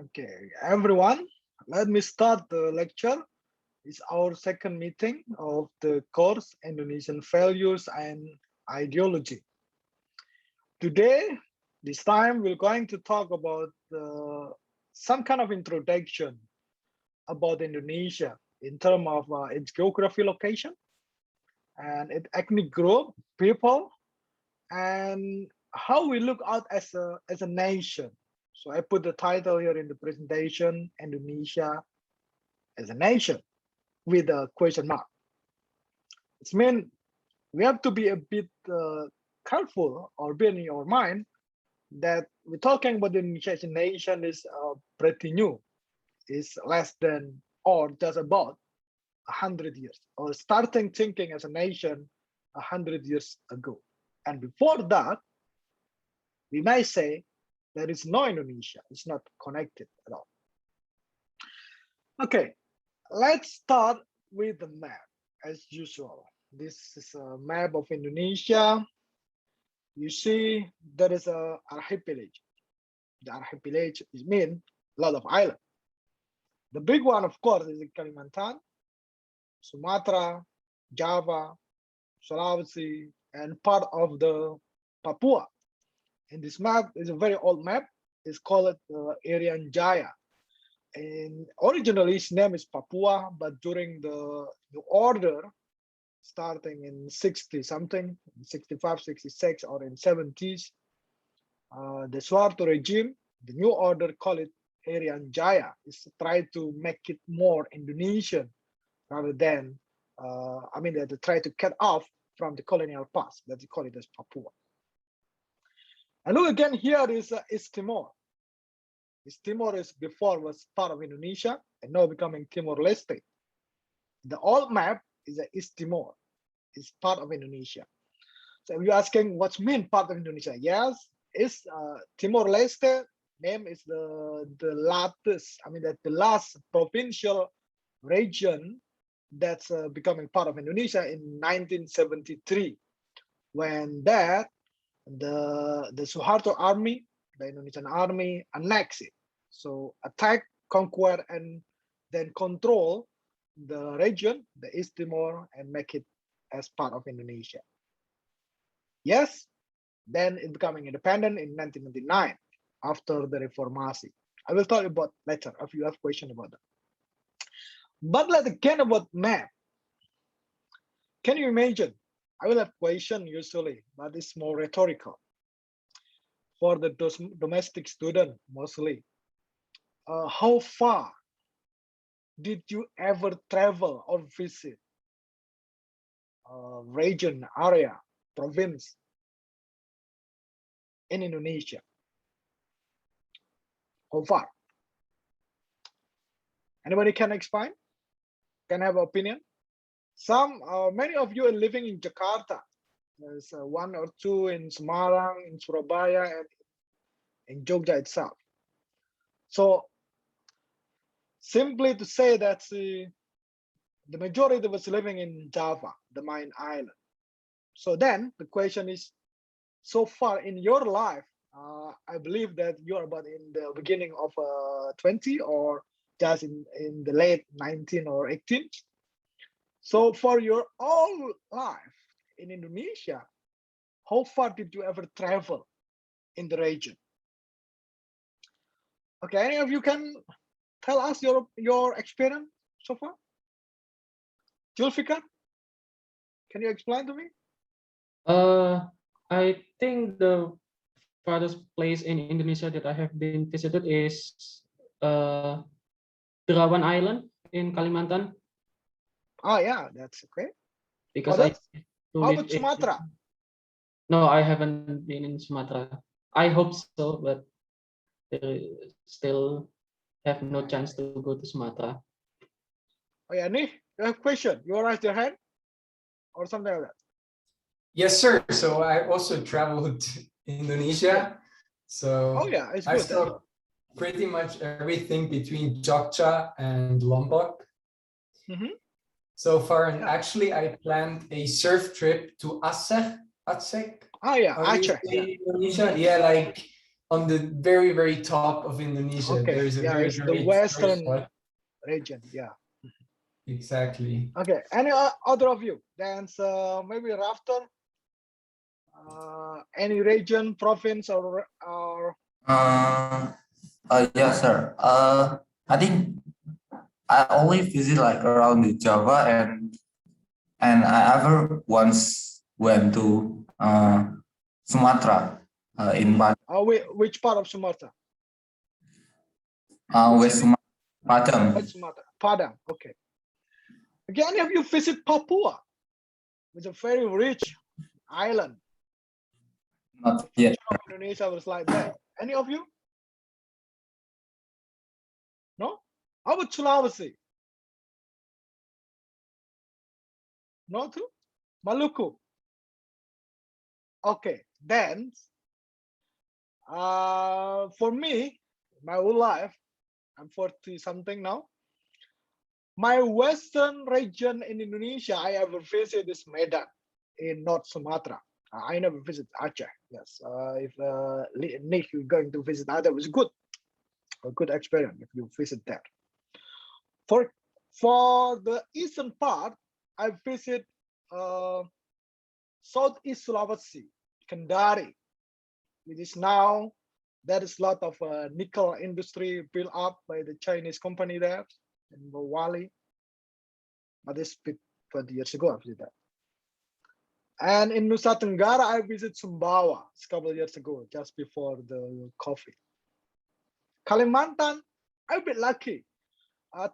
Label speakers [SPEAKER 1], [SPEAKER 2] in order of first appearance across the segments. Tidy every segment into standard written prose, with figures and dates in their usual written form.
[SPEAKER 1] Okay, everyone, let me start the lecture. It's our second meeting of the course Indonesian Values and Ideology. Today, this time, we're going to talk about some kind of introduction about Indonesia in terms of its geography location and its ethnic group, people, and how we look out as a nation. So I put the title here in the presentation, Indonesia as a nation, with a question mark. It means we have to be a bit careful or be in your mind that we're talking about the Indonesia as a nation is pretty new. It's less than or just about 100 years, or starting thinking as a nation 100 years ago. And before that, we may say there is no Indonesia. It's not connected at all. Okay, let's start with the map as usual. This is a map of Indonesia. You see there is a archipelago. The archipelago means a lot of islands. The big one, of course, is Kalimantan, Sumatra, Java, Sulawesi, and part of the Papua. And this map is a very old map. It's called Irian Jaya. And originally its name is Papua, but during the new order, starting in 60 something, 65, 66, or in 70s, the Suharto regime, the new order call it Irian Jaya. It's try to make it more Indonesian rather than, they try to cut off from the colonial past, that they call it as Papua. And look again, here is East Timor. East Timor is before was part of Indonesia and now becoming Timor-Leste. The old map is East Timor. It's part of Indonesia. So if you're asking what's mean part of Indonesia, yes, it's Timor-Leste. Name is the the last provincial region that's becoming part of Indonesia in 1973, when that the Suharto army, the Indonesian army, annexed it. So attack, conquer, and then control the region, the East Timor, and make it as part of Indonesia. Yes, then it becoming independent in 1999 after the Reformasi. I will talk about later if you have questions about that. But let's again about map. Can you imagine? I will have question usually, but it's more rhetorical. For the domestic student mostly, how far did you ever travel or visit region, area, province in Indonesia? How far? Anybody can explain? Can have opinion? Many of you are living in Jakarta. There's one or two in Semarang, in Surabaya, and in Jogja itself. So simply to say that the majority was living in Java, the main island. So then the question is, so far in your life, I believe that you're about in the beginning of 20 or just in the late 19 or 18. So for your whole life in Indonesia, how far did you ever travel in the region? Okay, any of you can tell us your experience so far? Julfika, can you explain to me?
[SPEAKER 2] I think the farthest place in Indonesia that I have been visited is Derawan Island in Kalimantan.
[SPEAKER 1] Oh yeah, that's okay.
[SPEAKER 2] Because
[SPEAKER 1] how about Sumatra?
[SPEAKER 2] No, I haven't been in Sumatra. I hope so, but still have no chance to go to Sumatra.
[SPEAKER 1] Oh yeah, Nih, you have a question? You want to raise your hand or something like that?
[SPEAKER 3] Yes, sir. So I also traveled to Indonesia. So
[SPEAKER 1] oh yeah, it's
[SPEAKER 3] I
[SPEAKER 1] good.
[SPEAKER 3] saw pretty much everything between Jogja and Lombok. So far, and actually I planned a surf trip to Aceh.
[SPEAKER 1] Oh yeah, Aceh.
[SPEAKER 3] Indonesia. Yeah, like on the very, very top of Indonesia.
[SPEAKER 1] Okay,
[SPEAKER 3] There's a
[SPEAKER 1] yeah,
[SPEAKER 3] very,
[SPEAKER 1] it's the
[SPEAKER 3] very
[SPEAKER 1] western region. Yeah.
[SPEAKER 3] Exactly.
[SPEAKER 1] Okay. Any other of you? Then maybe Rafter. Any region, province, or
[SPEAKER 4] Yeah, sir. I think I only visit like around the Java, and I ever once went to Sumatra in
[SPEAKER 1] which part of Sumatra?
[SPEAKER 4] West Sumatra, Padang.
[SPEAKER 1] West Sumatra, Padang. Okay. Okay. Any of you visit Papua? It's a very rich island.
[SPEAKER 4] Not yet.
[SPEAKER 1] Indonesia was like that. Any of you? No? How about Sulawesi? No too? Maluku? Okay, then for me, my whole life, I'm 40 something now. My western region in Indonesia I ever visited is Medan in North Sumatra. I never visit Aceh. Yes, if Nick, you're going to visit Aceh, it was good, a good experience if you visit there. For the eastern part, I visit Southeast Sulawesi, Kendari, which is now there is a lot of nickel industry built up by the Chinese company there in Mawali. But this 20 years ago I visited that. And in Nusa Tenggara, I visited Sumbawa a couple of years ago, just before the COVID. Kalimantan, I've been lucky.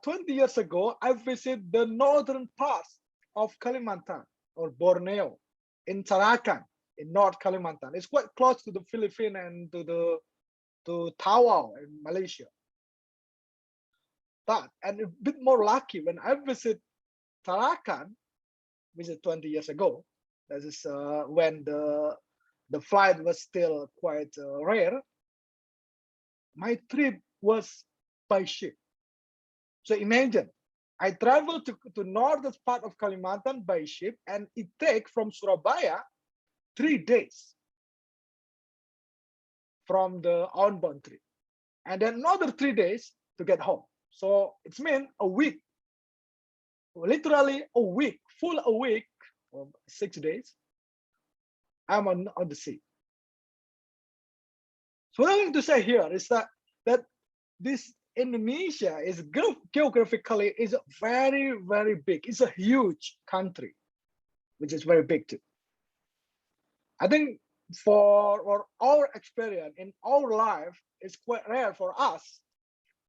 [SPEAKER 1] 20 years ago, I visited the northern parts of Kalimantan or Borneo in Tarakan in North Kalimantan. It's quite close to the Philippines and to Tawau in Malaysia. And a bit more lucky when I visit Tarakan, which is 20 years ago. That is when the flight was still quite rare. My trip was by ship. So imagine, I traveled to northern part of Kalimantan by ship, and it takes from Surabaya 3 days from the outbound trip, and then another 3 days to get home. So it's mean a week, literally a week, full a week, or 6 days. I'm on the sea. So what I want to say here is that this Indonesia is geographically is very, very big. It's a huge country, which is very big too. I think for our experience in our life, it's quite rare for us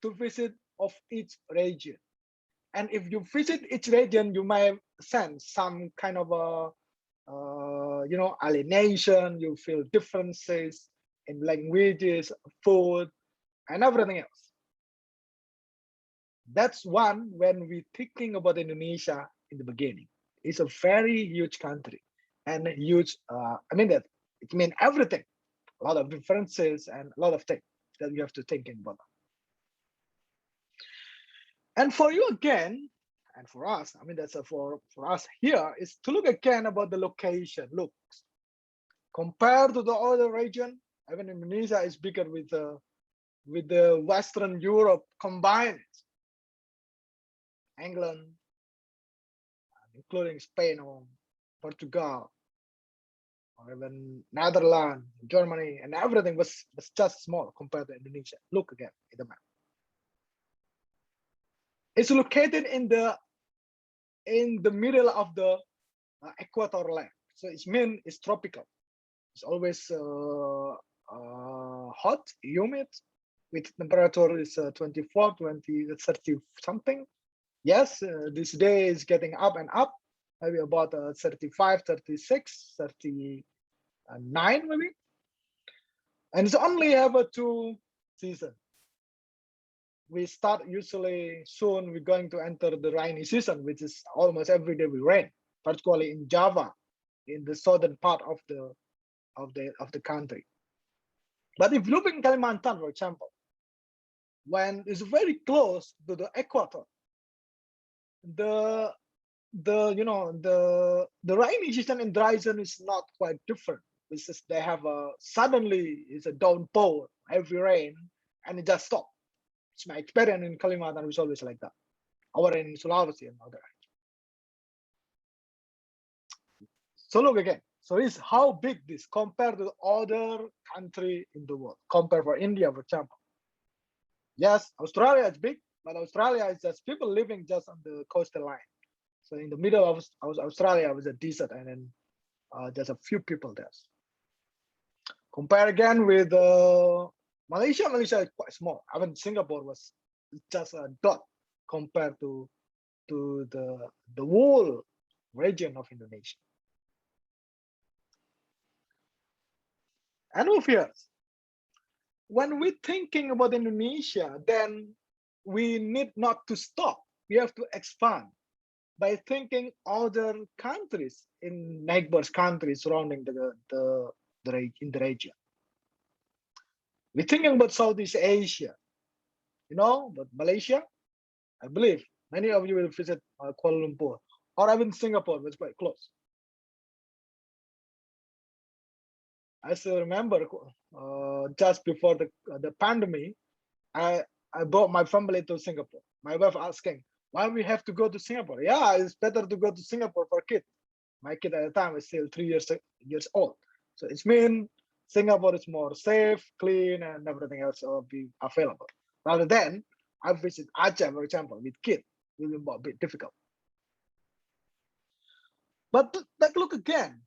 [SPEAKER 1] to visit of each region. And if you visit each region, you might sense some kind of a alienation. You feel differences in languages, food, and everything else. That's one when we're thinking about Indonesia in the beginning. It's a very huge country and huge. I mean that it means everything, a lot of differences and a lot of things that you have to think about. And for you again, and for us, I mean that's for us here is to look again about the location. Look, compared to the other region, even Indonesia is bigger with the Western Europe combined. England, including Spain or Portugal, or even Netherlands, Germany, and everything was just small compared to Indonesia. Look again in the map. It's located in the middle of the equator line, so it means it's tropical. It's always hot, humid, with temperature is 24, 20, 30 something. Yes, this day is getting up and up, maybe about 35, 36, 39 maybe. And it's only have a 2 seasons. We start usually soon, we're going to enter the rainy season, which is almost every day we rain, particularly in Java, in the southern part of the country. But if you look in Kalimantan, for example, when it's very close to the equator, the rainy season and dry season is not quite different. It's just they have a suddenly it's a downpour, heavy rain, and it just stopped. It's my experience in Kalimantan was always like that. Or in Sulawesi and other. So look again. So it's how big this compared to other country in the world. Compare for India, for example. Yes, Australia is big, but Australia is just people living just on the coastal line. So in the middle of Australia was a desert, and then there's a few people there. Compare again with Malaysia. Malaysia is quite small. I mean, Singapore was just a dot compared to the whole region of Indonesia. And over here, when we're thinking about Indonesia, then we need not to stop. We have to expand by thinking other countries in neighbors countries surrounding the region. We're thinking about Southeast Asia, but Malaysia, I believe many of you will visit Kuala Lumpur or even Singapore, which is quite close. I still remember just before the pandemic, I brought my family to Singapore. My wife asking, why we have to go to Singapore? Yeah, it's better to go to Singapore for kids. My kid at the time is still 3 years old. So it's mean Singapore is more safe, clean, and everything else will be available. Rather than I visit Aceh, for example, with kids, it will be a bit difficult. But look again.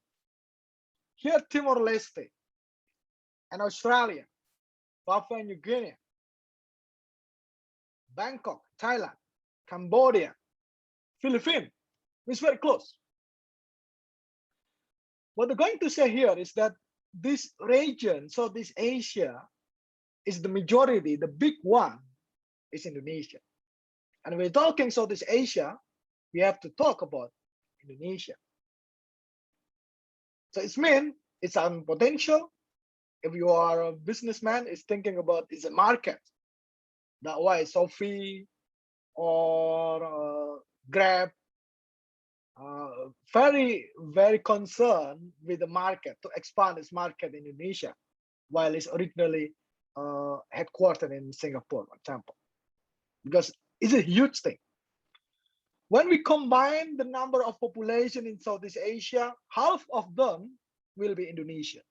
[SPEAKER 1] Here, Timor-Leste and Australia, Papua New Guinea, Bangkok, Thailand, Cambodia, Philippines, it's very close. What they're going to say here is that this region, Southeast Asia, is the majority, the big one is Indonesia. And when we're talking Southeast Asia, we have to talk about Indonesia. So it's mean it's a potential. If you are a businessman, is thinking about is a market. That's why Sophie or Grab very, very concerned with the market to expand its market in Indonesia, while it's originally headquartered in Singapore, for example, because it's a huge thing. When we combine the number of population in Southeast Asia, half of them will be Indonesian.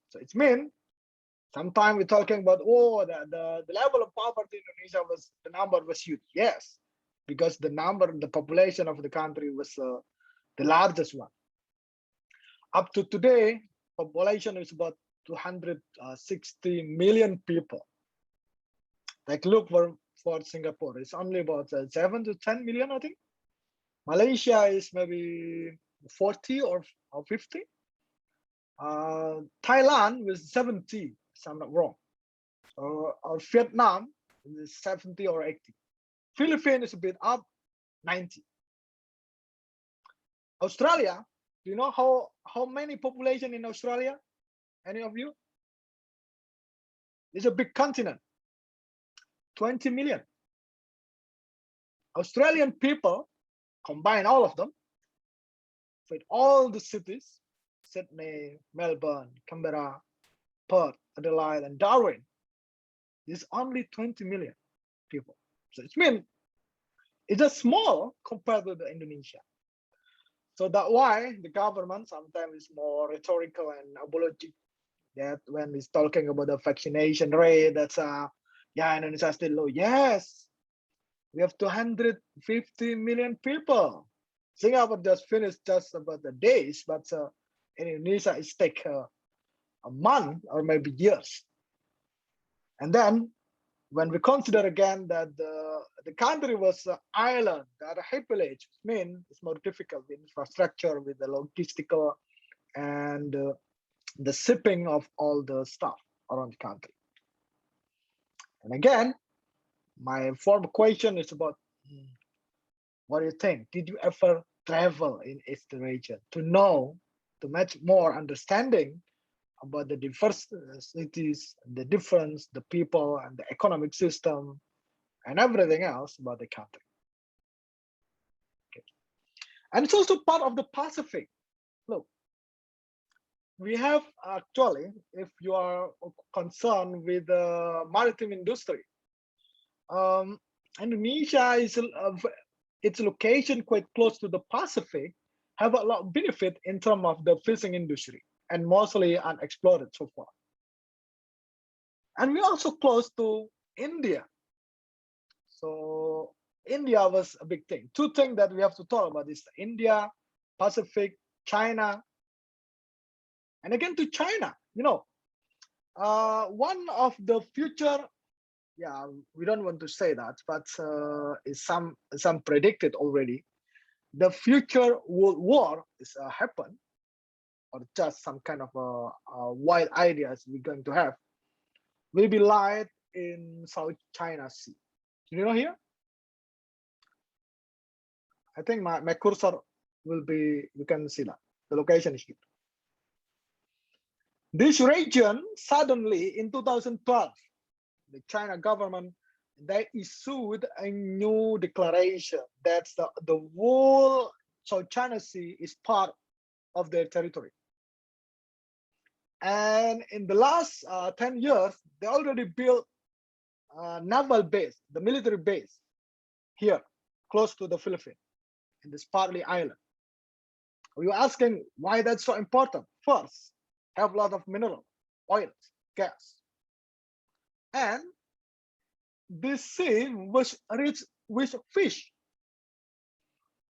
[SPEAKER 1] So it's mean sometimes we're talking about the level of poverty in Indonesia the number was huge. Yes, because the population of the country was the largest one. Up to today, population is about 260 million people. Like look for Singapore, it's only about 7 to 10 million, I think. Malaysia is maybe 40 or 50. Thailand was 70, if I'm not wrong. Or Vietnam is 70 or 80. Philippines is a bit up, 90. Australia, do you know how many population in Australia? Any of you? It's a big continent. 20 million. Australian people, combine all of them, with all the cities, Sydney, Melbourne, Canberra, Perth, Adelaide, and Darwin, there's only 20 million people. So it means it's just small compared to Indonesia. So that's why the government sometimes is more rhetorical and apologetic that when it's talking about the vaccination rate, that's Indonesia is still low. Yes, we have 250 million people. Singapore just finished just about the days, but in Indonesia it's take a month or maybe years. And then when we consider again that the country was an island, that archipelago, it's more difficult with infrastructure, with the logistical and the shipping of all the stuff around the country. And again, my former question is about what do you think? Did you ever travel in East region to know, to much more understanding about the diversities, the difference, the people, and the economic system, and everything else about the country? Okay. And it's also part of the Pacific. Look, we have actually, if you are concerned with the maritime industry, Indonesia is its location quite close to the Pacific, have a lot of benefit in terms of the fishing industry and mostly unexplored so far. And we're also close to India. So India was a big thing. Two things that we have to talk about is India, Pacific, China. And again to China, one of the future, yeah, we don't want to say that, but is some predicted already. The future world war is happen, or just some kind of wild ideas we're going to have, will be light in South China Sea. You know here? I think my cursor will be, you can see that. The location is here. This region suddenly in 2012, the China government, they issued a new declaration that the whole South China Sea is part of their territory. And in the last 10 years, they already built a naval base, the military base here, close to the Philippines, in this partly island. You're asking why that's so important? First, have a lot of mineral, oil, gas. And this sea was rich with fish.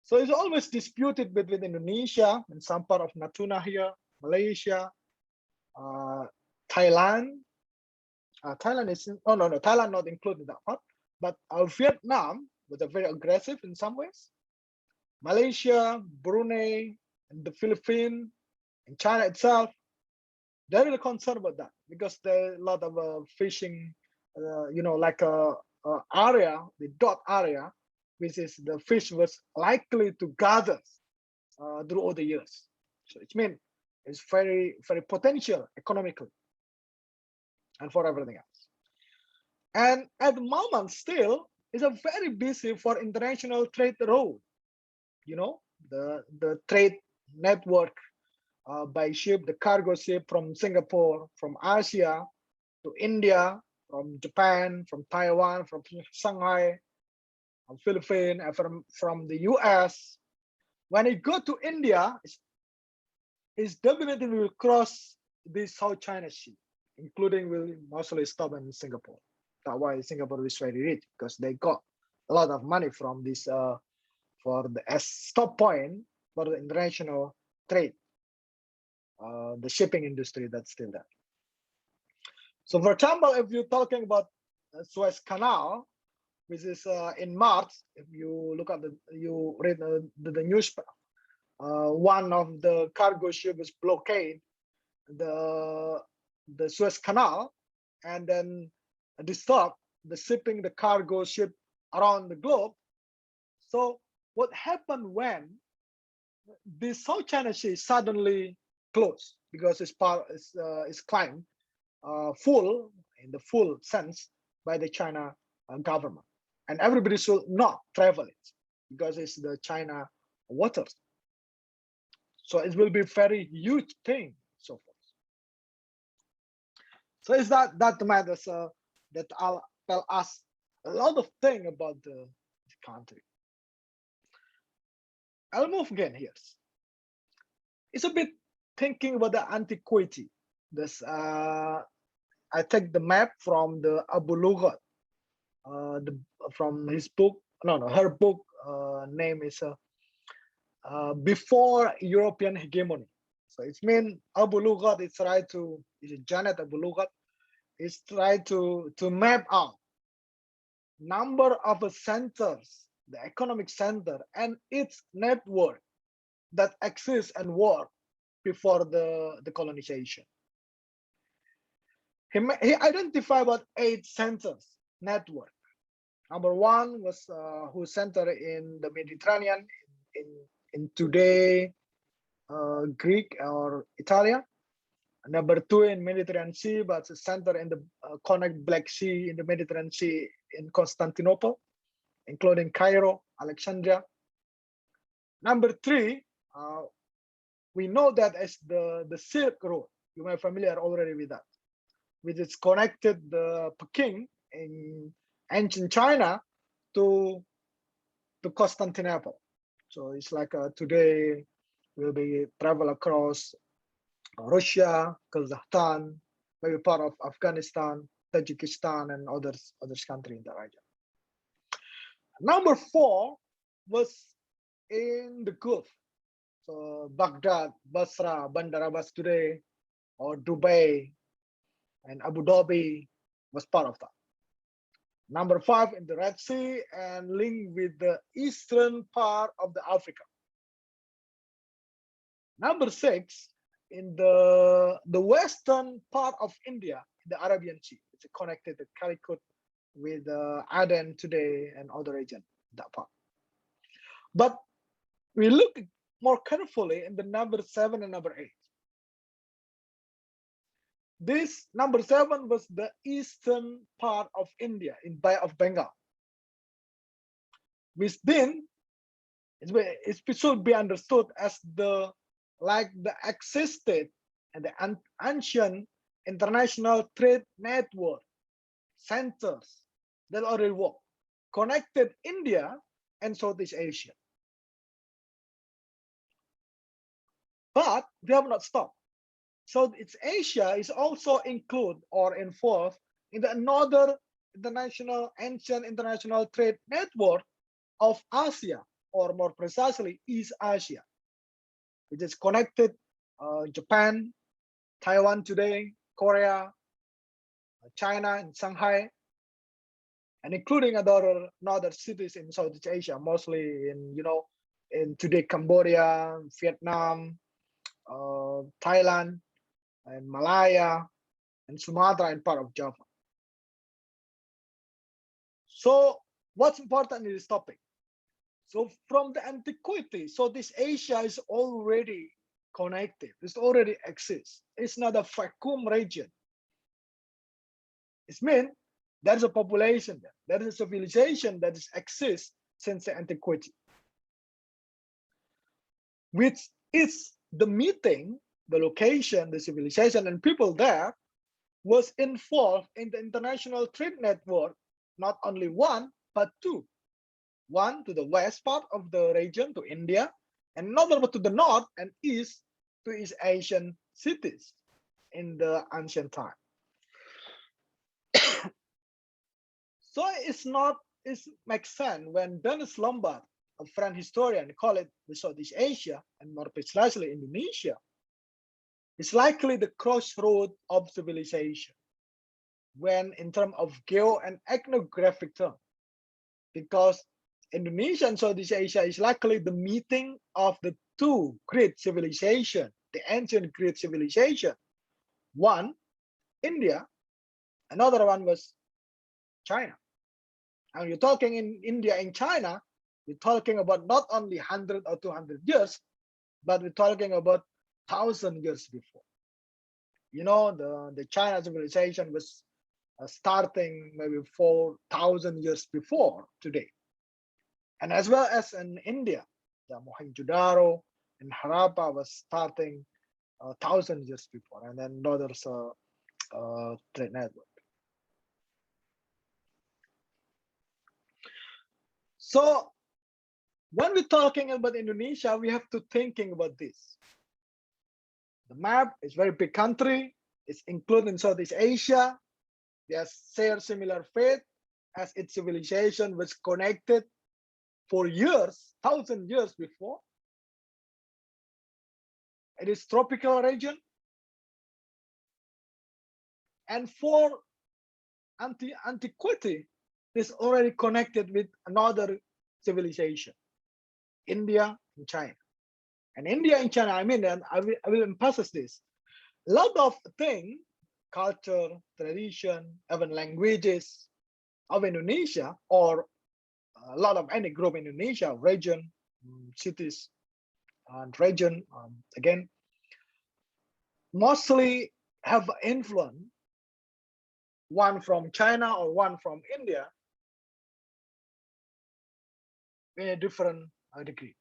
[SPEAKER 1] So it's always disputed between Indonesia and some part of Natuna here, Malaysia, Thailand. Thailand is, no, Thailand not included in that part. But Vietnam was very aggressive in some ways. Malaysia, Brunei, and the Philippines, and China itself, they're really concerned about that because there's a lot of fishing, like a area, the dot area, which is the fish was likely to gather through all the years. So it means it's very, very potential economically and for everything else. And at the moment, still, it's a very busy for international trade road. The trade network by ship, the cargo ship from Singapore, from Asia to India, from Japan, from Taiwan, from Shanghai, from Philippines, and from the US. When it go to India, it's definitely will cross the South China Sea, including will mostly stop in Singapore. That's why Singapore is very rich, because they got a lot of money from this for the as stop point for the international trade, the shipping industry that's still there. So for example, if you're talking about Suez Canal, which is in March, if you look at you read the news, one of the cargo ship was blockade the Suez Canal, and then disturb the shipping the cargo ship around the globe. So what happened when the South China Sea suddenly closed because it's claimed full in the full sense by the China government, and everybody should not travel it because it's the China waters. So it will be very huge thing, so forth. So is that matters that I'll tell us a lot of things about the country. I'll move again here. It's a bit thinking about the antiquity. This I take the map from the Abu Lughod, from his book. Her book name is Before European Hegemony. So it's mean Abu Lughod is try to, is Janet Abu Lughod is try to map out number of centers, the economic center and its network that exists and work before the colonization. He identified about 8 centers network. Number 1 was whose center in the Mediterranean, in today Greek or Italia. Number 2 in Mediterranean Sea, but it's a center in the connect Black Sea in the Mediterranean Sea in Constantinople, including Cairo, Alexandria. Number 3 we know that as the Silk Road. You may be familiar already with that, which is connected the Peking in ancient China to Constantinople. So it's like today will be travel across Russia, Kazakhstan, maybe part of Afghanistan, Tajikistan, and others country in the region. Number 4 was in the Gulf. So Baghdad, Basra, Bandar Abbas today, or Dubai, and Abu Dhabi was part of that. Number 5 in the Red Sea and linked with the eastern part of the Africa. Number 6 in the western part of India, the Arabian Sea. It's connected to Calicut with Aden today and other region, that part. But we look more carefully in the number 7 and number 8. This number 7 was the eastern part of India in Bay of Bengal, which then it should be understood as the existed and the ancient international trade network centers that already work, connected India and Southeast Asia. But they have not stopped. Southeast Asia is also included or involved in another ancient international trade network of Asia, or more precisely East Asia, which is connected Japan, Taiwan today, Korea, China, and Shanghai, and including other cities in Southeast Asia, mostly in today Cambodia, Vietnam, Thailand, and Malaya, and Sumatra, and part of Java. So what's important in this topic? So from the antiquity, Southeast Asia is already connected. It already exists. It's not a vacuum region. It means there's a population there. There is a civilization that exists since the antiquity, which is the meeting, the location, the civilization, and people there was involved in the international trade network, not only one, but two. One to the west part of the region, to India, and another to the north and east to East Asian cities in the ancient time. So it makes sense when Dennis Lombard, a French historian, call it the Southeast Asia, and more precisely Indonesia, is likely the crossroad of civilization, when in terms of geo and ethnographic terms, because Indonesia and Southeast Asia is likely the meeting of the two great civilizations, the ancient great civilization. One, India, another one was China. And you're talking in India and China, we're talking about not only 100 or 200 years, but we're talking about 1,000 years before. The China civilization was starting maybe 4,000 years before today. And as well as in India, the Mohenjo-daro and Harappa was starting 1,000 years before, and then others trade network. So when we're talking about Indonesia, we have to thinking about this. The map is very big country. It's included in Southeast Asia. They share similar fate as its civilization was connected for years, 1,000 years before. It is tropical region. And for antiquity, is already connected with another civilization, India and China. And India and China, and I will emphasize this. A lot of things, culture, tradition, even languages of Indonesia, or a lot of any group in Indonesia, region, cities, and region, again, mostly have influence, one from China or one from India, in a different degree.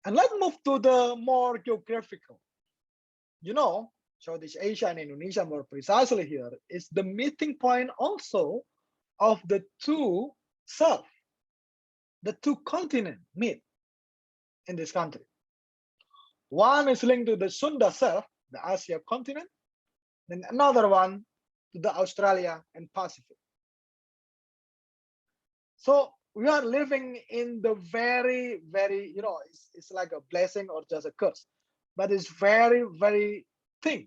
[SPEAKER 1] And let's move to the more geographical. You know, Southeast Asia and Indonesia more precisely here is the meeting point also of the two self, the two continents meet in this country. One is linked to the Sunda self, the Asia continent, then another one to the Australia and Pacific. So we are living in the very, very, you know, it's like a blessing or just a curse, but it's very, very thin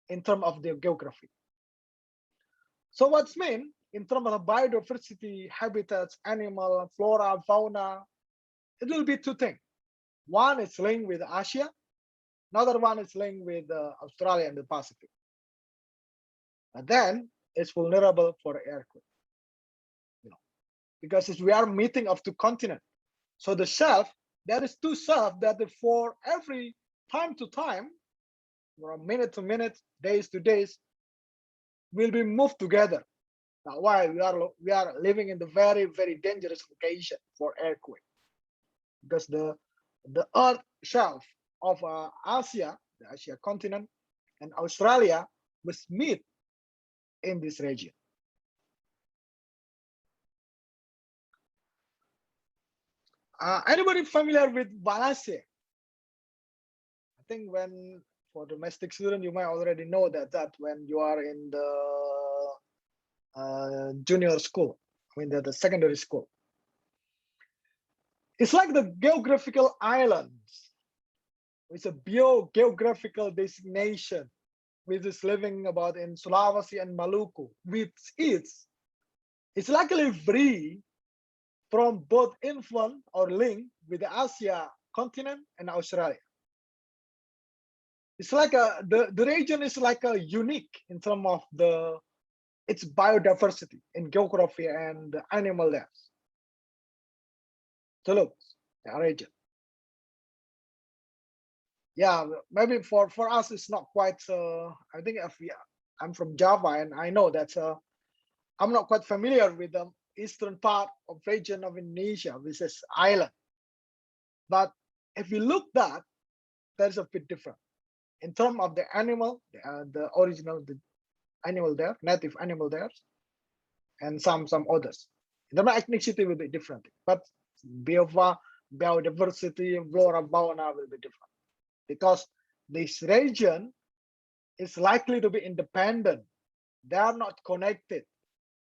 [SPEAKER 1] in terms of the geography. So what's mean in terms of biodiversity, habitats, animal, flora, fauna, it will be two things. One is linked with Asia, another one is linked with Australia and the Pacific. But then it's vulnerable for earthquake, you know, because we are meeting of two continents. So the shelf, there is two shelf that for every time to time, from minute to minute, days to days, will be moved together. Now, why we are living in the very, very dangerous location for earthquake, because the earth shelf of Asia, the Asia continent, and Australia must meet in this region. Anybody familiar with Malaysia? I think when for domestic student, you might already know that when you are in the junior school, I mean the secondary school. It's like the geographical islands. It's a geographical designation which is living about in Sulawesi and Maluku, which it's likely free from both influence or link with the Asia continent and Australia. It's like the region is like a unique in terms of its biodiversity in geography and the animal there. So look, the region. Yeah, maybe for us it's not quite. I think I'm from Java and I know that I'm not quite familiar with the eastern part of region of Indonesia, which is island. But if you look that, there's a bit different in terms of the animal, the original animal there, native animal there, and some others. The ethnicity will be different, but biodiversity, flora, fauna will be different because this region is likely to be independent. They are not connected,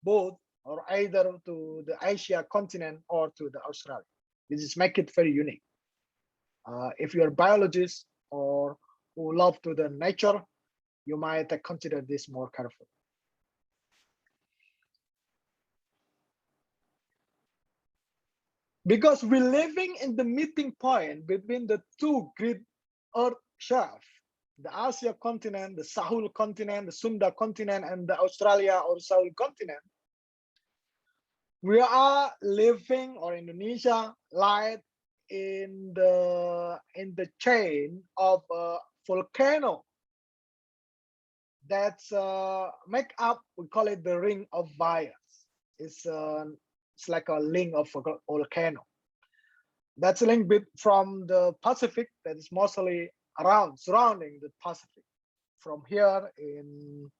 [SPEAKER 1] both or either to the Asia continent or to the Australia. This is make it very unique. If you're a biologist or who love to the nature, you might consider this more carefully. Because we're living in the meeting point between the two great earth shelves, the Asia continent, the Sahul continent, the Sunda continent, and the Australia or Sahul continent. We are living, or Indonesia lies in the chain of volcano that's make up, we call it the ring of fires. It's like a ring of a volcano. That's a link bit from the Pacific that is mostly surrounding the Pacific. From here in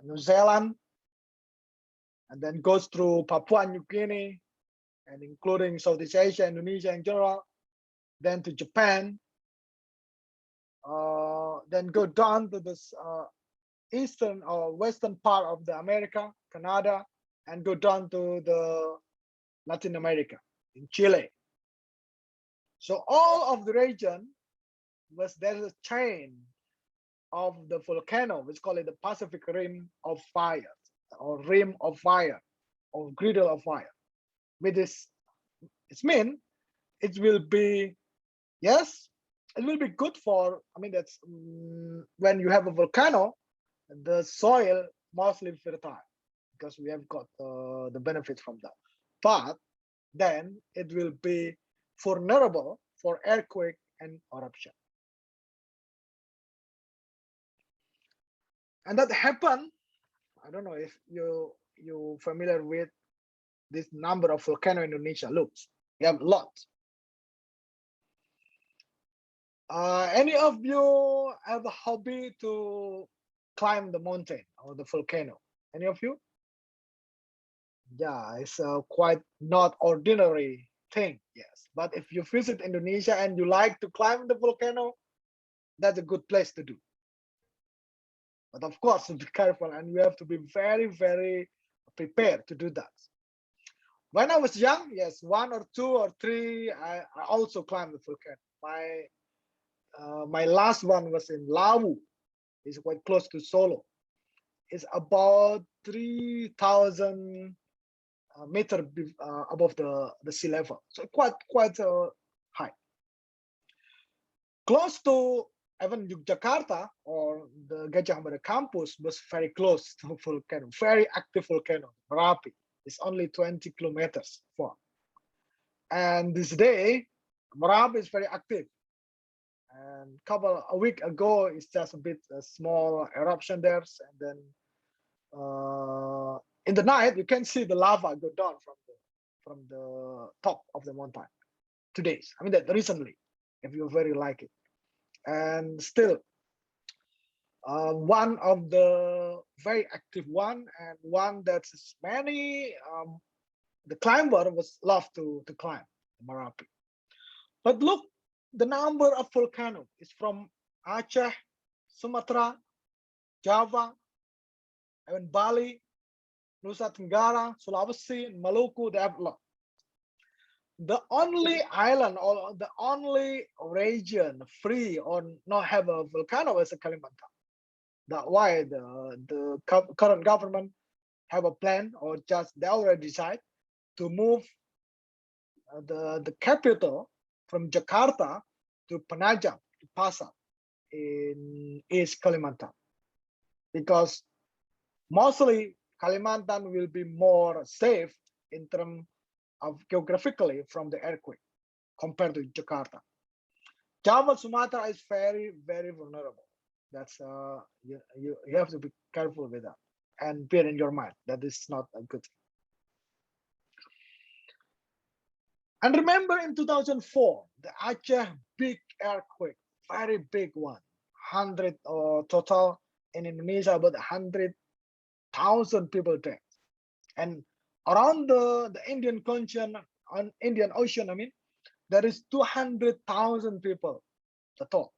[SPEAKER 1] New Zealand, and then goes through Papua New Guinea, and including Southeast Asia, Indonesia in general, then to Japan, then go down to this eastern or western part of the America, Canada, and go down to the Latin America in Chile. So all of the region there's a chain of the volcano, which call it the Pacific Rim of Fire, or Rim of Fire, or Griddle of Fire. With this, it's mean it will be, yes, it will be good for, I mean, that's when you have a volcano, the soil mostly fertile because we have got the benefit from that. But then it will be vulnerable for earthquake and eruption. And that happened, I don't know if you familiar with this number of volcano in Indonesia. Look, we have lots. Any of you have a hobby to climb the mountain or the volcano? Any of you? Yeah, it's a quite not ordinary thing, yes. But if you visit Indonesia and you like to climb the volcano, that's a good place to do. But of course, be careful, and you have to be very, very prepared to do that. When I was young, yes, 1 or 2 or 3, I also climbed the volcano. My last one was in Lawu. It's quite close to Solo. It's about 3,000 meter above the sea level, so quite high. Close to even Yogyakarta or the Gadjah Mada campus was very close to volcano, very active volcano, Merapi. It's only 20 kilometers far. And this day, Merapi is very active. And a week ago, it's just a small eruption there. And then in the night, you can see the lava go down from the top of the mountain. 2 days. I mean that recently, if you very like it. And still, one of the very active one, and one that's many the climber was love to climb Merapi. But look, the number of volcanoes is from Aceh, Sumatra, Java, even Bali, Nusa Tenggara, Sulawesi, and Maluku. They have a lot. The only island or the only region free or not have a volcano is Kalimantan. That's why the current government have a plan, or just they already decide to move the capital from Jakarta to Penajam, to Pasar in East Kalimantan, because mostly Kalimantan will be more safe in terms of geographically from the earthquake compared to Jakarta. Java, Sumatra is very, very vulnerable. That's you have to be careful with that and bear in your mind that is not a good thing. And remember in 2004, the Aceh big earthquake, very big one, 100 total in Indonesia, about 100,000 people dead. And around the Indian Ocean, I mean, there is 200,000 people total.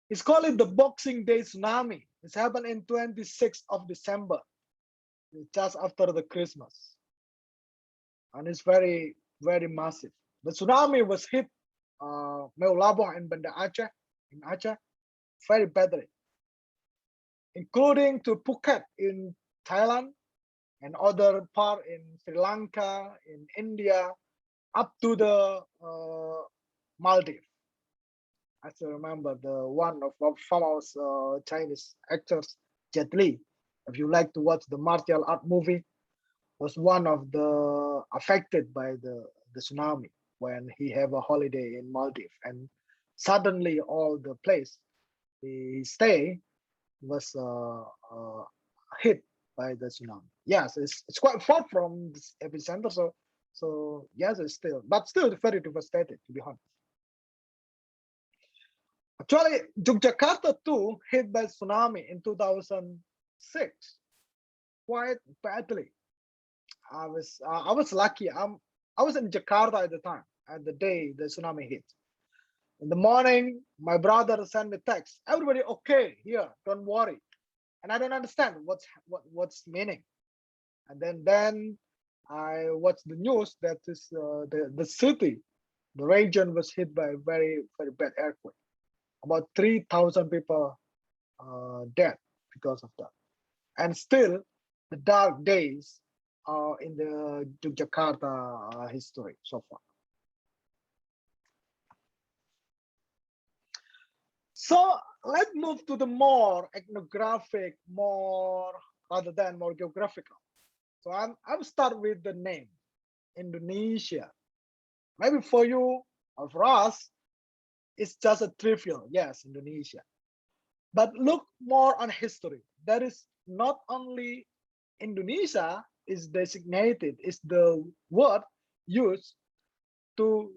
[SPEAKER 1] It's called the Boxing Day tsunami. It's happened in 26th of December, just after the Christmas. And it's very, very massive. The tsunami was hit Meulaboh and Banda Aceh, in Aceh, very badly, including to Phuket in Thailand and other part in Sri Lanka, in India, up to the Maldives. I still remember the one of famous Chinese actors, Jet Li. If you like to watch the martial art movie, was one of the affected by the tsunami when he have a holiday in Maldives, and suddenly all the place he stay was hit by the tsunami. Yes, it's quite far from the epicenter, so yes, it's still very devastated, to be honest. Actually, Yogyakarta too hit by tsunami in 2006, quite badly. I was lucky. I was in Jakarta at the time, at the day the tsunami hit. In the morning, my brother sent me text. Everybody okay here? Don't worry. And I don't understand what's meaning. And then I watched the news that is the city, the region was hit by a very, very bad earthquake. About 3,000 people dead because of that. And still, the dark days are in the Yogyakarta history so far. So let's move to the more ethnographic, rather than more geographical. So I'll start with the name, Indonesia. Maybe for you or for us, it's just a trivial, yes, Indonesia. But look more on history. That is not only Indonesia is designated, is the word used to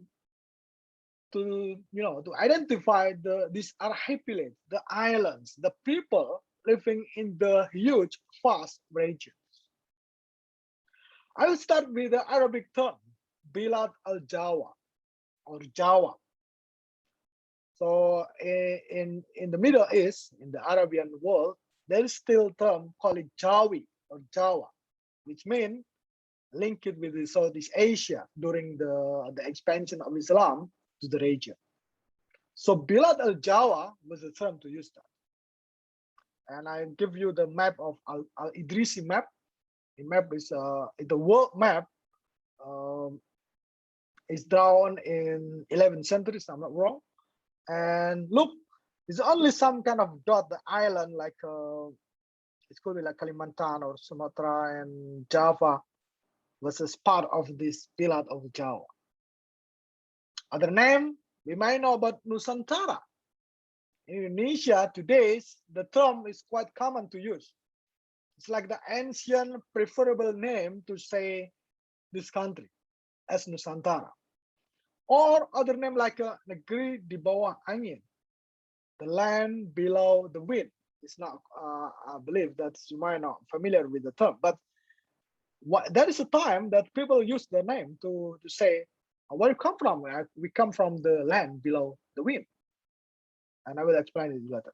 [SPEAKER 1] to to identify these archipelagos, the islands, the people living in the huge, vast regions. I will start with the Arabic term, Bilad al-Jawa or Java. So in the Middle East, in the Arabian world, there is still a term called Jawi or Java, which means link it with the Southeast Asia during the expansion of Islam to the region. So Bilad al-Jawa was the term to use that. And I give you the map of Al-Idrisi map. The map is the world map is drawn in 11th century, if I'm not wrong. And look, it's only some kind of dot, the island, like it could be like Kalimantan or Sumatra and Java versus part of this Bilad of Java. Other name, we might know about Nusantara. In Indonesia, today, the term is quite common to use. It's like the ancient preferable name to say this country as Nusantara. Or other name like Negeri di bawah angin, the land below the wind. It's not, I believe that you might not familiar with the term, but that is a time that people use the name to say, where you come from? We come from the land below the wind. And I will explain it later.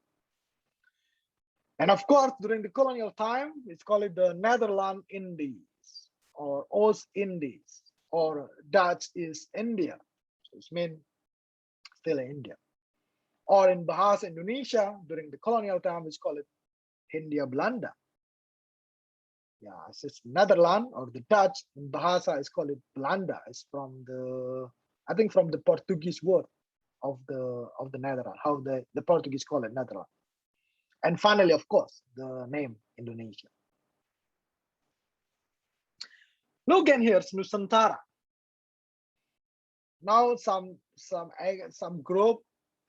[SPEAKER 1] And of course, during the colonial time, it's called the Netherlands Indies or Oost Indies or Dutch East India. So it means still in India. Or in Bahasa Indonesia, during the colonial time, it's called Hindia Belanda. Yeah, it's Netherlands or the Dutch. In Bahasa, it's called Belanda. It's from the, I think from the Portuguese word of the Netherlands, how the Portuguese call it Netherlands. And finally, of course, the name Indonesia. Look again here, it's Nusantara. Now some group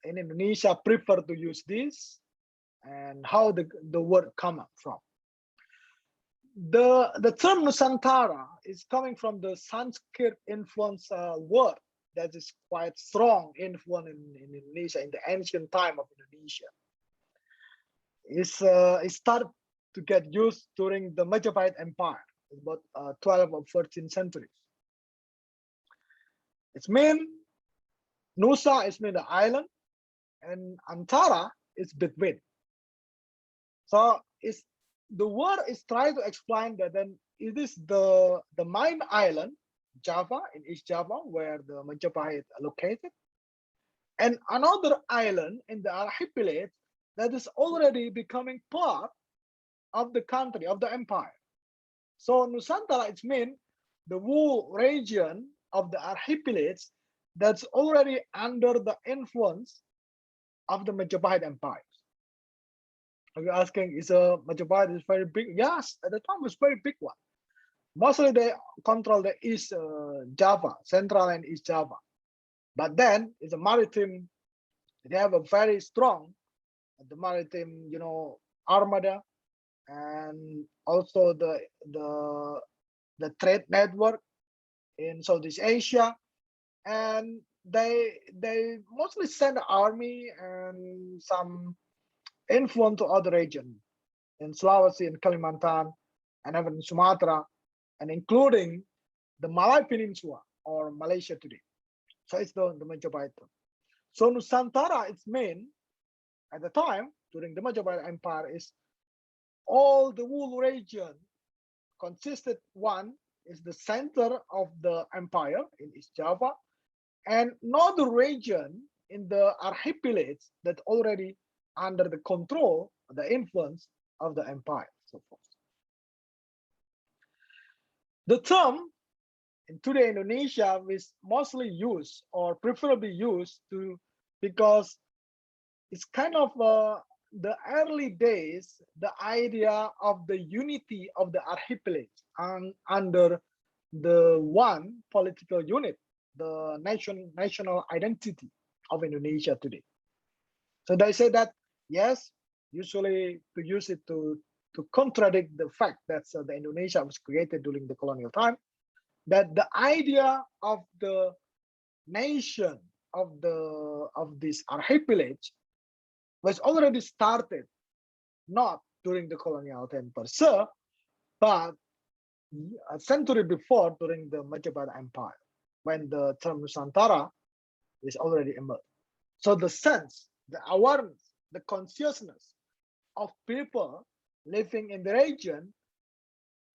[SPEAKER 1] in Indonesia prefer to use this, and how the word come from. The term Nusantara is coming from the Sanskrit influence word that is quite strong influence in Indonesia in the ancient time of Indonesia. It started to get used during the Majapahit Empire, about 12th or 13th centuries. It's mean Nusa is mean the island, and Antara is between. So it's the word is trying to explain that then it is the main island, Java in East Java, where the Majapahit are located, and another island in the archipelago that is already becoming part of the country, of the empire. So Nusantara, it's mean the whole region of the archipelage that's already under the influence of the Majapahit Empire. Are you asking, is a Majapahit is very big? Yes, at the time it was very big one. Mostly they control the East Java, Central and East Java. But then it's a maritime, they have a very strong, the maritime, armada, and also the trade network in Southeast Asia. And they mostly send the army and some influence to other regions in Sulawesi and Kalimantan and even in Sumatra, and including the Malay Peninsula or Malaysia today. So it's the Majapahit. So Nusantara, its main at the time during the Majapahit Empire is all the whole region consisted. One is the center of the empire in East Java, and another region in the archipelago that already under the control, the influence of the empire, so forth. The term in today Indonesia is mostly used or preferably used to because it's kind of the early days, the idea of the unity of the archipelago under the one political unit, the national identity of Indonesia today. So they say that, yes, usually to use it to contradict the fact that the Indonesia was created during the colonial time, that the idea of the nation of this archipelage was already started, not during the colonial time per se, but a century before, during the Majapahit Empire, when the term Nusantara is already emerged. So the sense, the awareness, the consciousness of people living in the region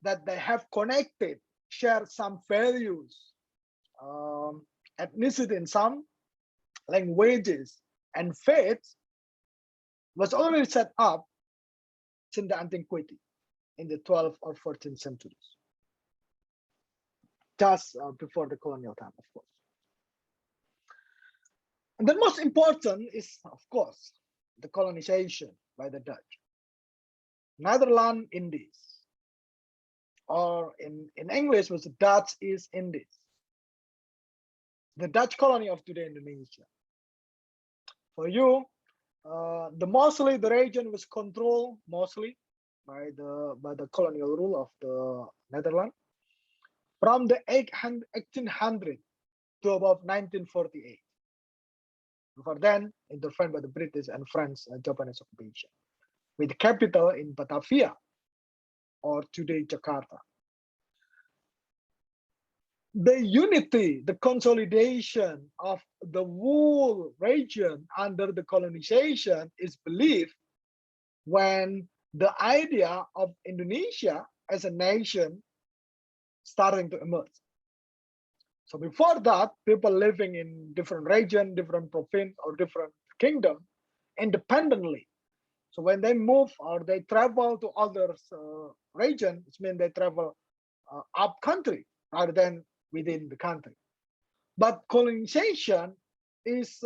[SPEAKER 1] that they have connected, share some values, ethnicity in some languages and faiths was already set up since the antiquity in the 12th or 14th centuries, just before the colonial time, of course. And the most important is, of course, the colonization by the Dutch. Netherlands Indies, or in English was the Dutch East Indies, the Dutch colony of today Indonesia. For you, mostly the region was controlled mostly by the colonial rule of the Netherlands from the 1800 to about 1948. Before then, intervened by the British and French and Japanese occupation, with the capital in Batavia, or today Jakarta. The unity, the consolidation of the whole region under the colonization is believed when the idea of Indonesia as a nation starting to emerge. So before that, people living in different region, different province, or different kingdom independently. So when they move or they travel to other region, it means they travel up country rather than within the country. But colonization is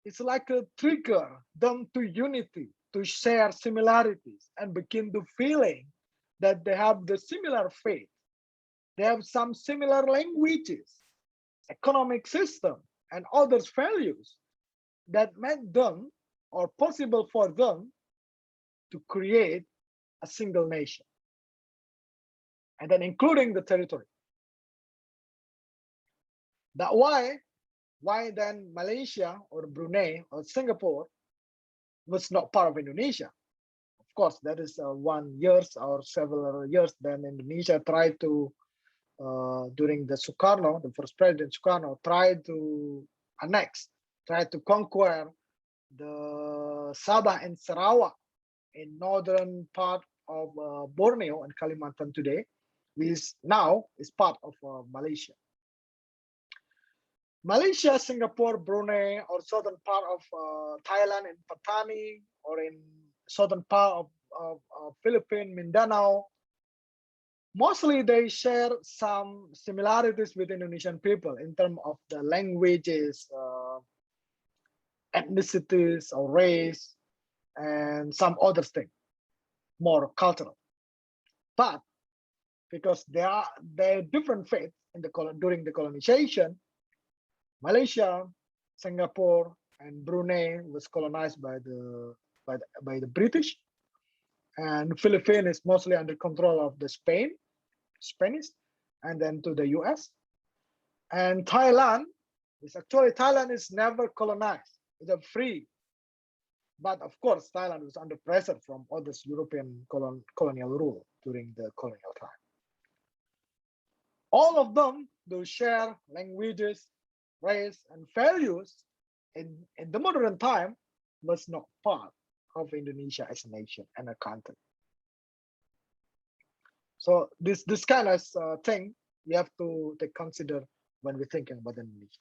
[SPEAKER 1] it's like a trigger them to unity, to share similarities, and begin to feeling that they have the similar faith. They have some similar languages, economic system, and other values that make them or possible for them to create a single nation, and then including the territory. That's why then Malaysia or Brunei or Singapore was not part of Indonesia. Of course, that is 1 year or several years. Then Indonesia tried to, during the Sukarno, the first president Sukarno, tried to annex, tried to conquer the Sabah and Sarawak in northern part of Borneo and Kalimantan today, which now is part of Malaysia. Malaysia, Singapore, Brunei, or southern part of Thailand and Patani, or in southern part of Philippines, Mindanao, mostly they share some similarities with Indonesian people in terms of the languages, ethnicities or race, and some other things, more cultural. But because there are different faiths in during the colonization, Malaysia, Singapore, and Brunei was colonized by the British, and Philippines is mostly under control of the Spanish, and then to the US. And Thailand is never colonized; it's a free. But of course, Thailand was under pressure from all this European colonial rule during the colonial time. All of them do share languages, race, and values in the modern time, was not part of Indonesia as a nation and a country. So this kind of thing you have to consider when we're thinking about Indonesia.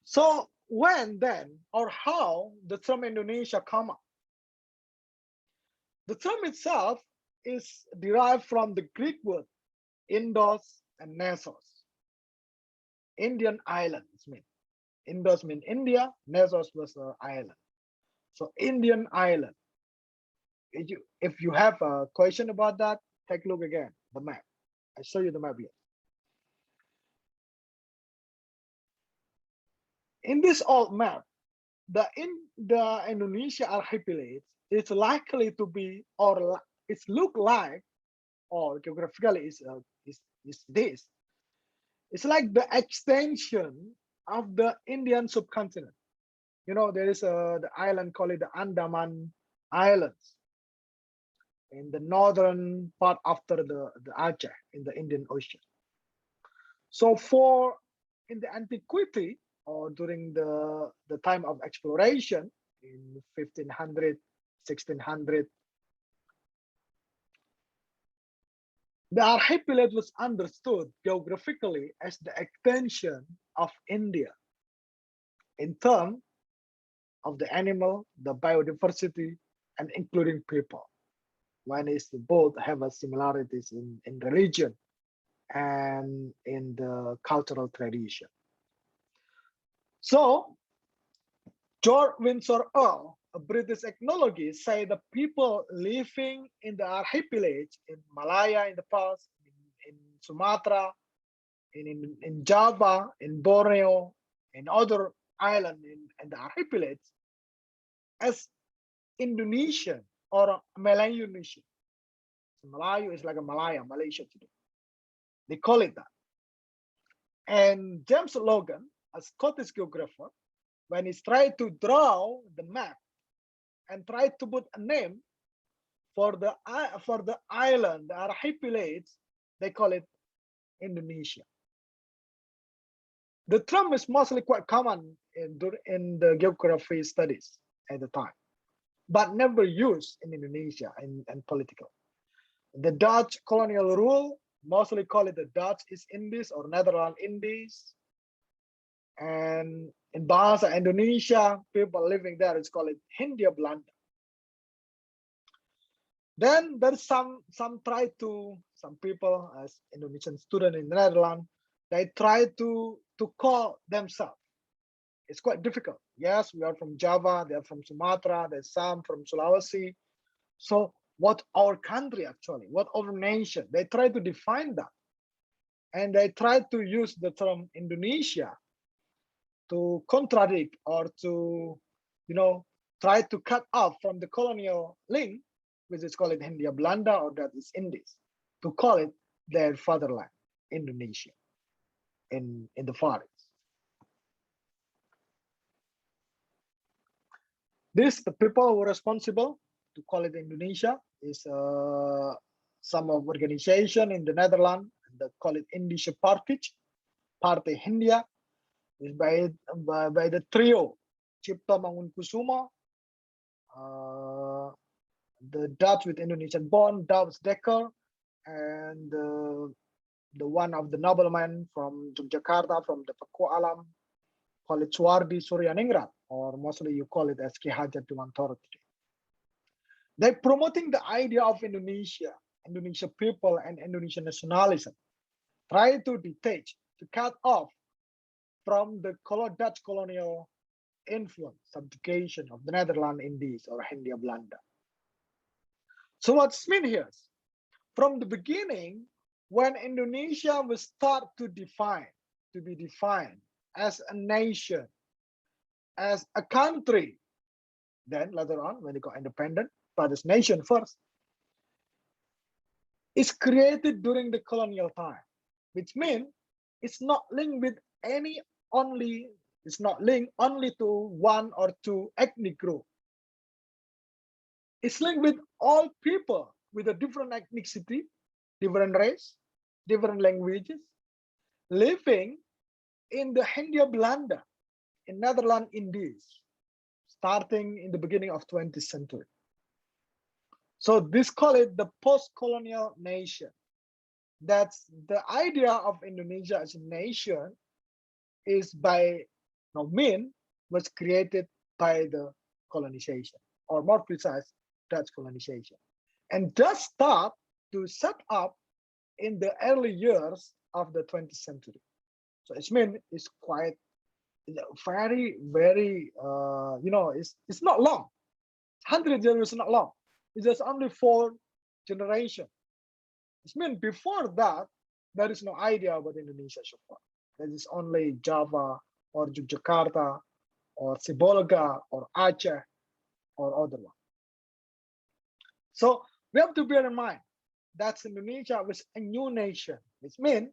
[SPEAKER 1] So when then or how the term Indonesia come up? The term itself is derived from the Greek word Indos and Nessos. Indian islands mean. Indos mean India, Nessos was an island. So Indian island. If you have a question about that, take a look again, the map. I show you the map here. In this old map, the Indonesia archipelago is likely to be, or it's look like, or geographically is this. It's like the extension of the Indian subcontinent. You know, there is the island called the Andaman Islands in the northern part after the Aceh in the Indian Ocean. So in the antiquity or during the time of exploration in 1500, 1600, the archipelago was understood geographically as the extension of India in terms of the animal, the biodiversity, and including people. One is both have a similarities in religion and in the cultural tradition. So, George Windsor Earl, a British ethnologist, say the people living in the archipelago in Malaya in the past, in Sumatra, in Java, in Borneo, in other islands in the archipelago as Indonesian or Melanesian. So Malayu is like a Malaya, Malaysia today. They call it that. And James Logan, a Scottish geographer, when he tried to draw the map and tried to put a name for the island, the archipelago, they call it Indonesia. The term is mostly quite common in the geography studies at the time, but never used in Indonesia and political. The Dutch colonial rule mostly call it the Dutch East Indies or Netherlands Indies. And in Bahasa Indonesia, people living there is called it Hindia Belanda. Then there's some people as Indonesian student in the Netherlands, they try to call themselves. It's quite difficult. Yes, we are from Java, they are from Sumatra, there's some from Sulawesi. So what our country actually, what our nation, they try to define that. And they try to use the term Indonesia to contradict or to, try to cut off from the colonial link, which is called Hindia Belanda or that is Indies, to call it their fatherland, Indonesia, in the Far East. The people who are responsible to call it Indonesia is some of organization in the Netherlands that call it Indische Partij, Partai Hindia, is by the trio Cipto Mangunkusumo, the Dutch with Indonesian born, Douws Dekker, and the one of the nobleman from Yogyakarta, from the Paku Alam, call it Suwardi Suryaningrat, or mostly you call it as Ki Hajar Dewantara today. They're promoting the idea of Indonesia people and Indonesian nationalism, try to detach, to cut off from the Dutch colonial influence, subjugation of the Netherlands Indies or Hindia Belanda. So what's mean here? From the beginning, when Indonesia will start to be defined as a nation, as a country, then later on, when they got independent, but as nation first, is created during the colonial time, which means it's not linked with it's not linked only to one or two ethnic group. It's linked with all people with a different ethnicity, different race, different languages, living in the Hindia Belanda, in Netherlands Indies, starting in the beginning of 20th century. So this call it the post-colonial nation. That's the idea of Indonesia as a nation is was created by the colonization, or more precise, Dutch colonization. And just start to set up in the early years of the 20th century. So it's quite very, very, it's not long. 100 years is not long. It's just only 4 generations. It before that, there is no idea about Indonesia so far. There is only Java or Yogyakarta or Sibolga or Aceh or other one. So we have to bear in mind that Indonesia was a new nation, which means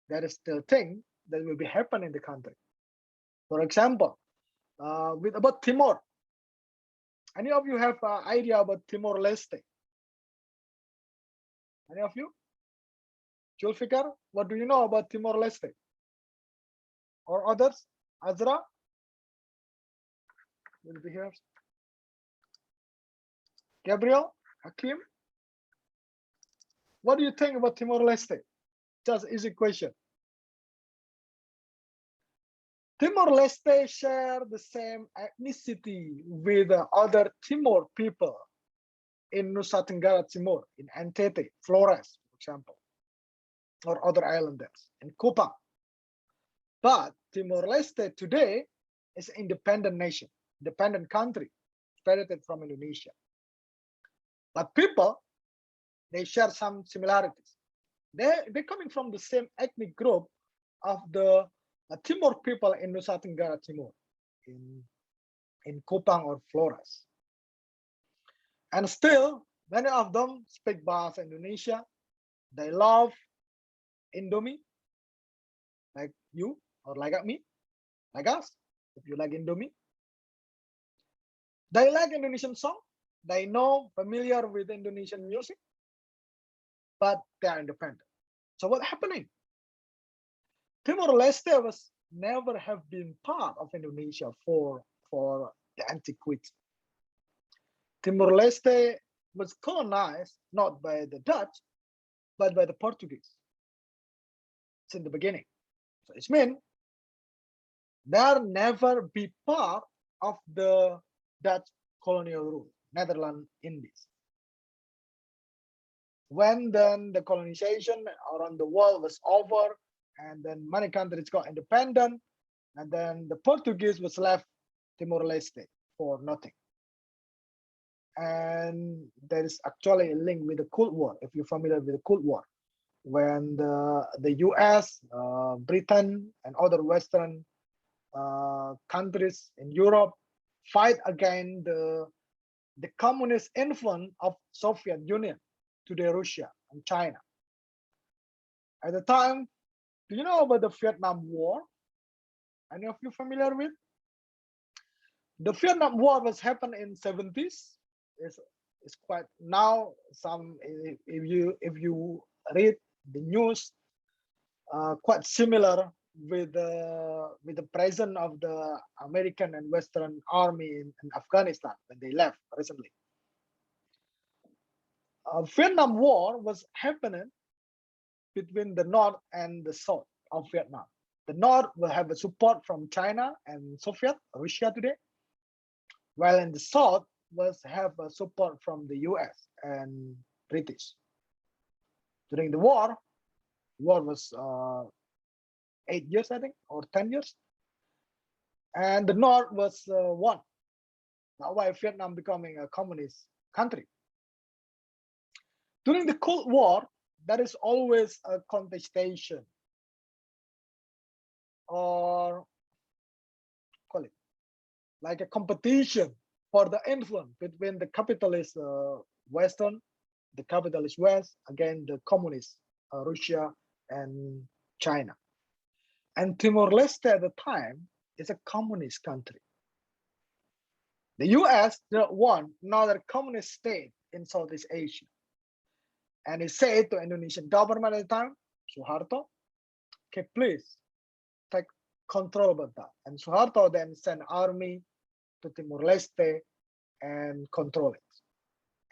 [SPEAKER 1] That is the thing that will be happening in the country. For example, with about Timor. Any of you have an idea about Timor-Leste? Any of you? Julfikar, what do you know about Timor-Leste? Or others? Azra? Will be here. Gabriel? Hakim? What do you think about Timor-Leste? Just easy question. Timor-Leste share the same ethnicity with other Timor people in Nusa Tenggara Timur, in Entebbe, Flores, for example, or other islanders, in Kupang. But Timor-Leste today is an independent nation, independent country, separated from Indonesia. But people, they share some similarities. They're coming from the same ethnic group of the Timor people in Nusa Tenggara Timur, in Kupang or Flores. And still, many of them speak Bahasa Indonesia. They love Indomie, like you or like me, like us, if you like Indomie. They like Indonesian song. They know, familiar with Indonesian music, but they are independent. So what's happening? Timor-Leste was never have been part of Indonesia for the antiquity. Timor-Leste was colonized not by the Dutch, but by the Portuguese since the beginning. So it means they'll never be part of the Dutch colonial rule, Netherlands Indies. When then the colonization around the world was over, and then many countries got independent, and then the Portuguese was left Timor-Leste for nothing. And there is actually a link with the Cold War, if you're familiar with the Cold War, when the US, Britain, and other Western countries in Europe fight against the communist influence of Soviet Union to the Russia and China. At the time, do you know about the Vietnam War? Any of you familiar with? The Vietnam War was happened in 70s. It's quite now. Some if you read the news, quite similar with the presence of the American and Western army in Afghanistan when they left recently. Vietnam War was happening between the North and the South of Vietnam. The North will have a support from China and Soviet, Russia today, while in the South was have a support from the US and British. During the war was 8 years, I think, or 10 years. And the North was won. That's why Vietnam becoming a communist country. During the Cold War, there is always a contestation, or call it like a competition for the influence between the capitalist Western, the capitalist West, against the communist Russia and China. And Timor-Leste at the time is a communist country. The US won another communist state in Southeast Asia. And he said to Indonesian government at the time, Suharto, okay, please take control about that. And Suharto then sent army to Timor-Leste and control it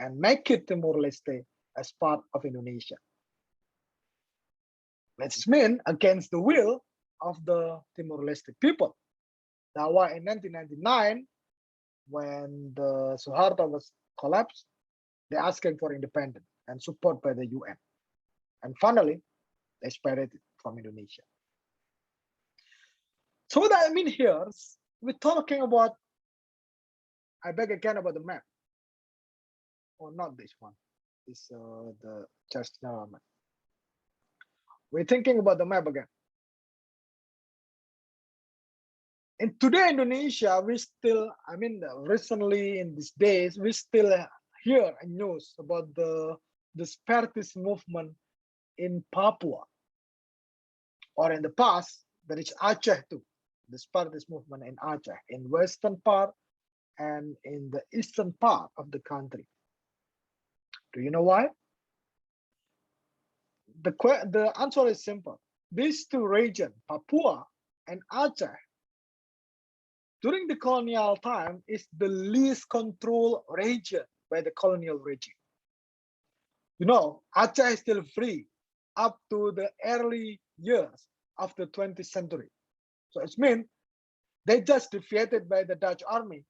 [SPEAKER 1] and make it Timor-Leste as part of Indonesia. Which means against the will of the Timor-Leste people. That's why in 1999, when the Suharto was collapsed, they asking for independence and support by the UN. And finally, they separated from Indonesia. So what I mean here is we're talking about, I beg again about the map. Or not this one, it's the church general map. We're thinking about the map again. In today, Indonesia, we still, I mean, recently in these days, we still hear news about the separatist movement in Papua. Or in the past, there is Aceh too, the separatist movement in Aceh, in western part and in the eastern part of the country. Do you know why? The answer is simple. These two regions, Papua and Aceh, during the colonial time, is the least controlled region by the colonial regime. You know, Aceh is still free up to the early years of the 20th century. So it means they just defeated by the Dutch army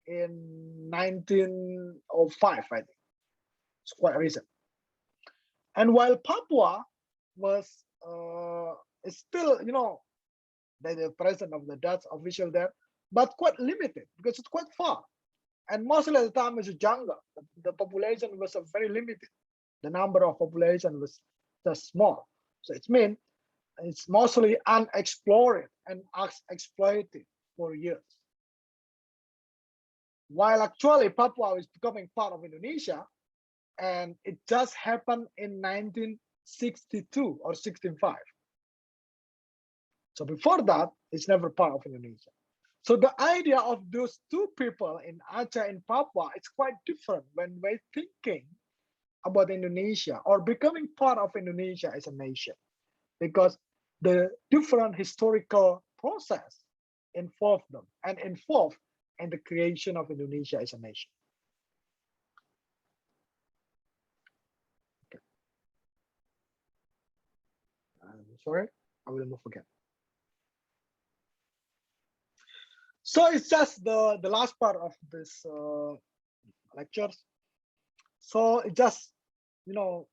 [SPEAKER 1] in 1905, I think. It's quite recent. And while Papua was still, you know, the presence of the Dutch official there, but quite limited because it's quite far. And mostly at the time it's a jungle. The population was very limited. The number of population was just small. So it means it's mostly unexplored and exploited for years. While actually Papua is becoming part of Indonesia, and it just happened in 1962 or 65. So before that, it's never part of Indonesia. So the idea of those two people in Aceh and Papua is quite different when we're thinking about Indonesia or becoming part of Indonesia as a nation, because the different historical process involved them and involved in the creation of Indonesia as a nation. Okay. I'm sorry, I will move again. So it's just the last part of this lectures. So it just, you know,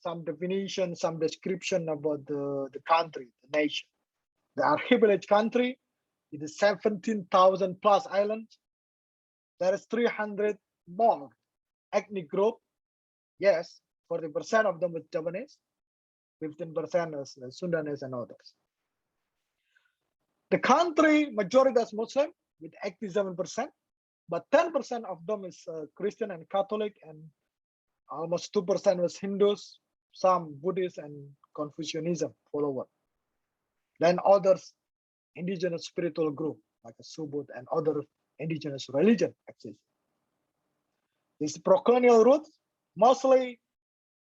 [SPEAKER 1] some definition, some description about the country, the nation. The archipelago country, it is 17,000 plus islands. There is 300 more ethnic group. Yes, 40% of them is Japanese, 15% is Sundanese and others. The country majority is Muslim with 87%, but 10% of them is Christian and Catholic, and almost 2% was Hindus, some Buddhist and Confucianism follower. Then others, indigenous spiritual group like a Subud and other indigenous religion exist. These pro-colonial roots, mostly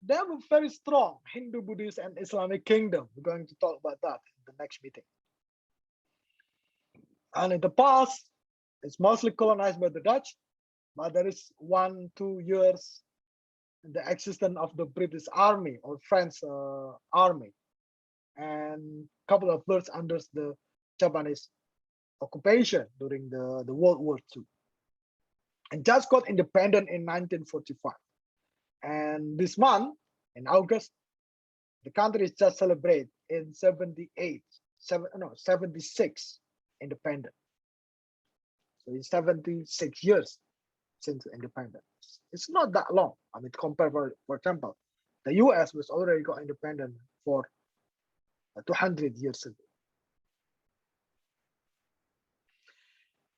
[SPEAKER 1] they have a very strong Hindu, Buddhist, and Islamic kingdom. We're going to talk about that in the next meeting. And in the past, it's mostly colonized by the Dutch, but there is 1-2 years the existence of the British Army or French Army, and a couple of years under the Japanese occupation during the World War II. And just got independent in 1945. And this month, in August, the country is just celebrated in 76 independent. So it's 76 years since independence. It's not that long. I mean, compared, for example, the US was already got independent for 200 years ago.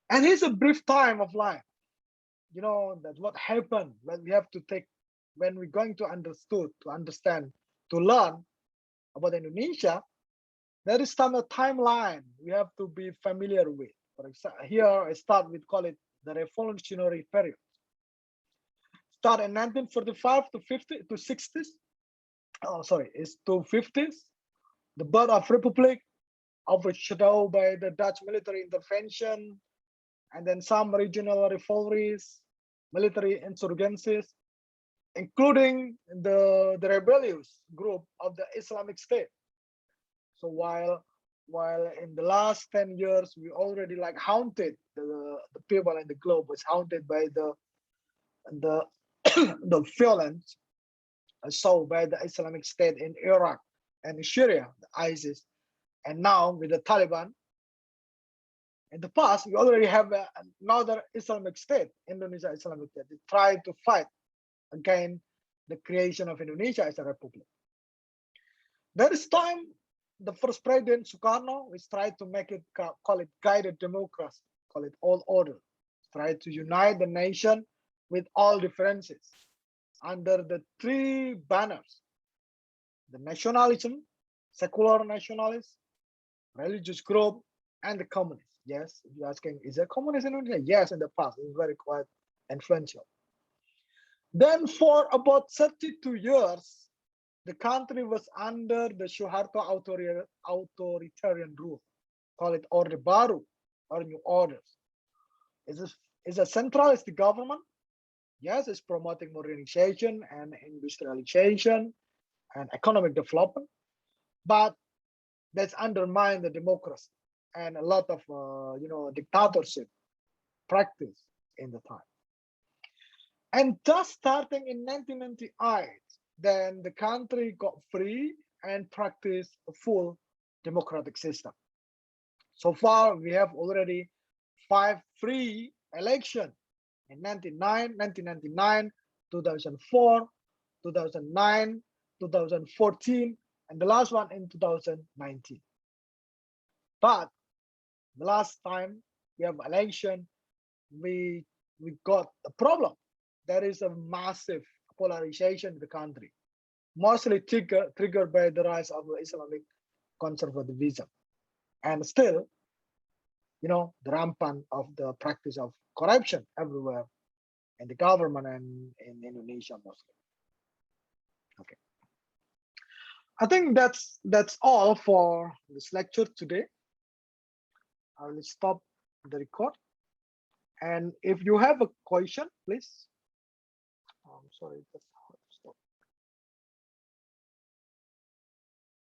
[SPEAKER 1] And here's a brief time of life. You know, that what happened when we have to take, when we're going to understand, to learn about Indonesia, there is some timeline we have to be familiar with. For example, here I start with, call it the revolutionary period. Start in 1945 to 60s. Oh, sorry, it's to 50s. The birth of Republic, overshadowed by the Dutch military intervention, and then some regional rivalries, military insurgencies, including the rebellious group of the Islamic State. So while in the last 10 years we already like haunted, the people in the globe was haunted by the violence shown by the Islamic State in Iraq and Syria, the ISIS, and now with the Taliban. In the past, we already have another Islamic State, Indonesia Islamic State. They tried to fight against the creation of Indonesia as a republic. There is time, the first president Sukarno is tried to make it, call it guided democracy, call it all order, try to unite the nation with all differences under the three banners, the nationalism, secular nationalists, religious group, and the communists. Yes, if you're asking, is there communism in Indonesia? Yes, in the past, it's very quite influential. Then for about 32 years, the country was under the Suharto authoritarian rule, call it Orde Baru or New Orders. Is a centralist government. Yes, it's promoting modernization and industrialization and economic development, but that's undermined the democracy and a lot of dictatorship practice in the time. And thus starting in 1998, then the country got free and practiced a full democratic system. So far, we have already 5 free elections in 1999, 2004, 2009, 2014, and the last one in 2019. But the last time we have election, we got a problem. There is a massive polarization in the country, mostly triggered by the rise of Islamic conservatism, and still, the rampant of the practice of corruption everywhere in the government and in Indonesia mostly. Okay, I think that's all for this lecture today. I will stop the record, and if you have a question, please. I'm sorry.